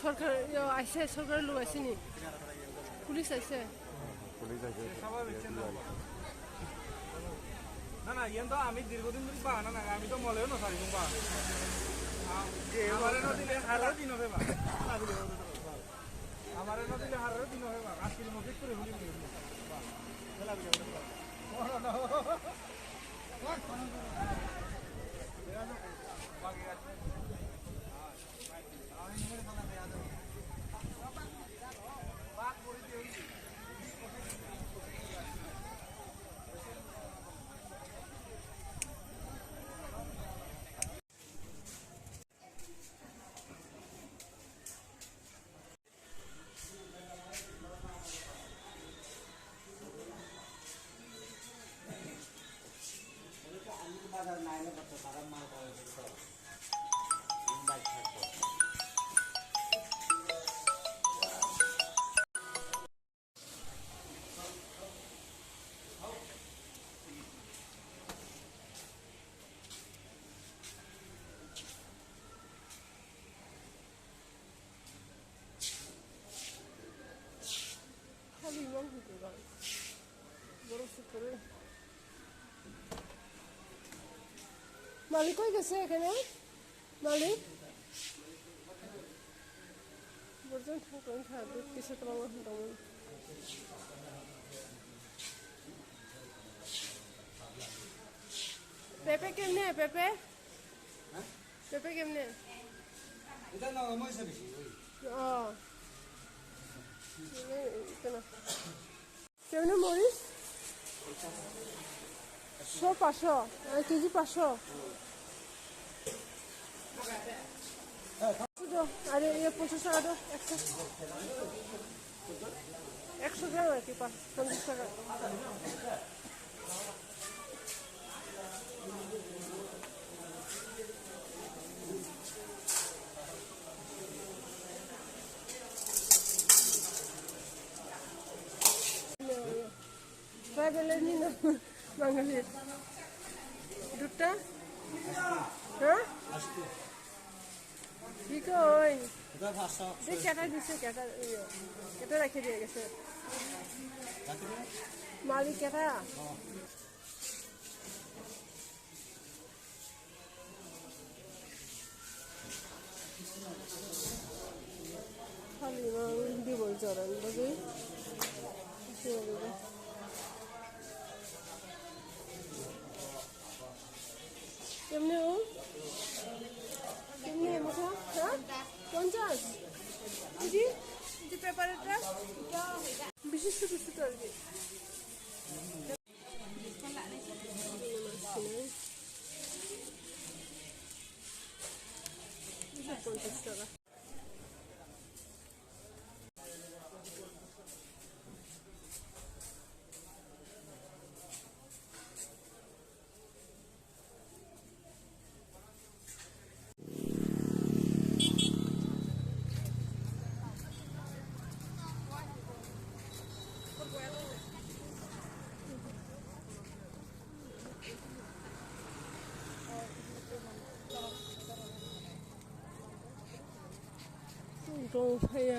সরকার আইসে সরকারের লোক আসেনি পুলিশ আইসে না না ইয়ে তো আমি দীর্ঘদিন ধরে পাওয়া না আমি তো মলেও না সারি পা আমার দিলে হারার দিন হবে আমার দিলে হারার দিন হবে আজকের মধ্যে করে হলি মালিক কই গেছে এখানে মালিক বর্জন ঠাকুর ঠাকুর কিছু তো আমার পেঁপে কেমনে পেঁপে পেঁপে কেমনে কেমনে মরিচ 500 কেজি 500 আরে 50 টাকা দাও 100 গ্রাম আর কি 50 টাকা ট্রাইবেলের নি না বাঙালির দুধটা হ্যাঁ ঠিক ওই কেটা দিছে কেটা রেখে দিয়ে গেছে মালিক কেটা খালি দিব জরান বুঝি কেমনে ও কেমনে মোটা হ্যাঁ 50 জি জি পেপারটা বিশেষ কিছু আর কি 50 টাকা Don't pay